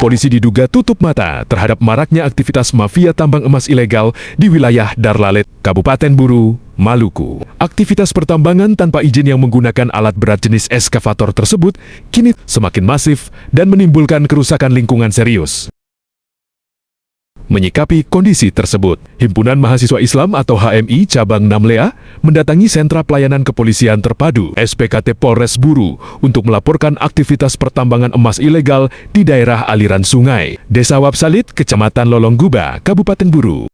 polisi diduga tutup mata terhadap maraknya aktivitas mafia tambang emas ilegal di wilayah Darlalet, Kabupaten Buru, Maluku. Aktivitas pertambangan tanpa izin yang menggunakan alat berat jenis eskavator tersebut kini semakin masif dan menimbulkan kerusakan lingkungan serius. Menyikapi kondisi tersebut, Himpunan Mahasiswa Islam atau HMI Cabang Namlea mendatangi Sentra Pelayanan Kepolisian Terpadu SPKT Polres Buru untuk melaporkan aktivitas pertambangan emas ilegal di daerah aliran sungai, Desa Wapsalit, Kecamatan Lolongguba, Kabupaten Buru.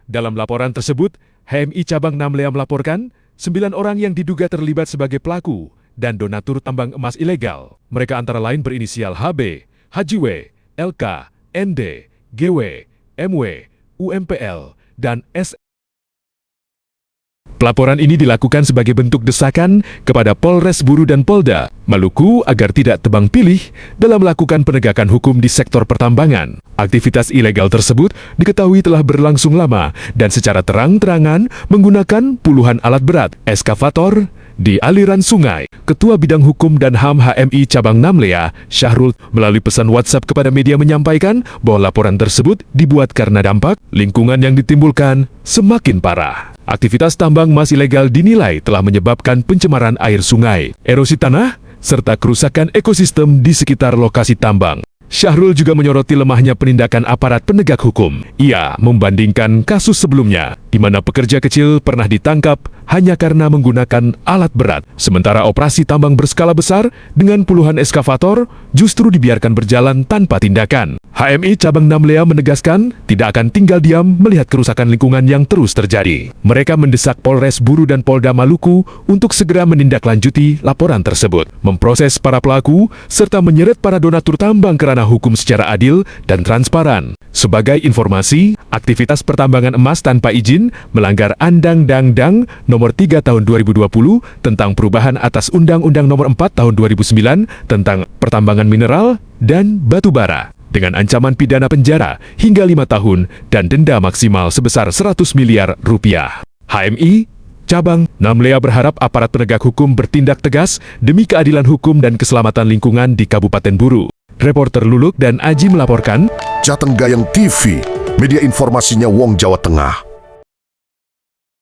Dalam laporan tersebut, HMI Cabang Namlea melaporkan 9 orang yang diduga terlibat sebagai pelaku dan donatur tambang emas ilegal. Mereka antara lain berinisial HB, HJW, LK, ND, GW, MW, UMPL, dan S. Pelaporan ini dilakukan sebagai bentuk desakan kepada Polres Buru dan Polda Maluku agar tidak tebang pilih dalam melakukan penegakan hukum di sektor pertambangan. Aktivitas ilegal tersebut diketahui telah berlangsung lama dan secara terang-terangan menggunakan puluhan alat berat, eskavator, di aliran sungai. Ketua Bidang Hukum dan HAM HMI Cabang Namlea, Syahrul, melalui pesan WhatsApp kepada media menyampaikan bahwa laporan tersebut dibuat karena dampak lingkungan yang ditimbulkan semakin parah. Aktivitas tambang emas ilegal dinilai telah menyebabkan pencemaran air sungai, erosi tanah, serta kerusakan ekosistem di sekitar lokasi tambang. Syahrul juga menyoroti lemahnya penindakan aparat penegak hukum. Ia membandingkan kasus sebelumnya, di mana pekerja kecil pernah ditangkap hanya karena menggunakan alat berat, sementara operasi tambang berskala besar dengan puluhan eskavator justru dibiarkan berjalan tanpa tindakan. HMI Cabang Namlea menegaskan tidak akan tinggal diam melihat kerusakan lingkungan yang terus terjadi. Mereka mendesak Polres Buru dan Polda Maluku untuk segera menindaklanjuti laporan tersebut, memproses para pelaku, serta menyeret para donatur tambang ke ranah hukum secara adil dan transparan. Sebagai informasi, aktivitas pertambangan emas tanpa izin melanggar Undang-Undang Nomor 3 Tahun 2020 tentang perubahan atas Undang-Undang Nomor 4 Tahun 2009 tentang pertambangan mineral dan batu bara, dengan ancaman pidana penjara hingga 5 tahun dan denda maksimal sebesar 100 miliar rupiah. HMI Cabang Namlea berharap aparat penegak hukum bertindak tegas demi keadilan hukum dan keselamatan lingkungan di Kabupaten Buru. Reporter Luluk dan Aji melaporkan. Jateng Gayeng TV, media informasinya Wong Jawa Tengah.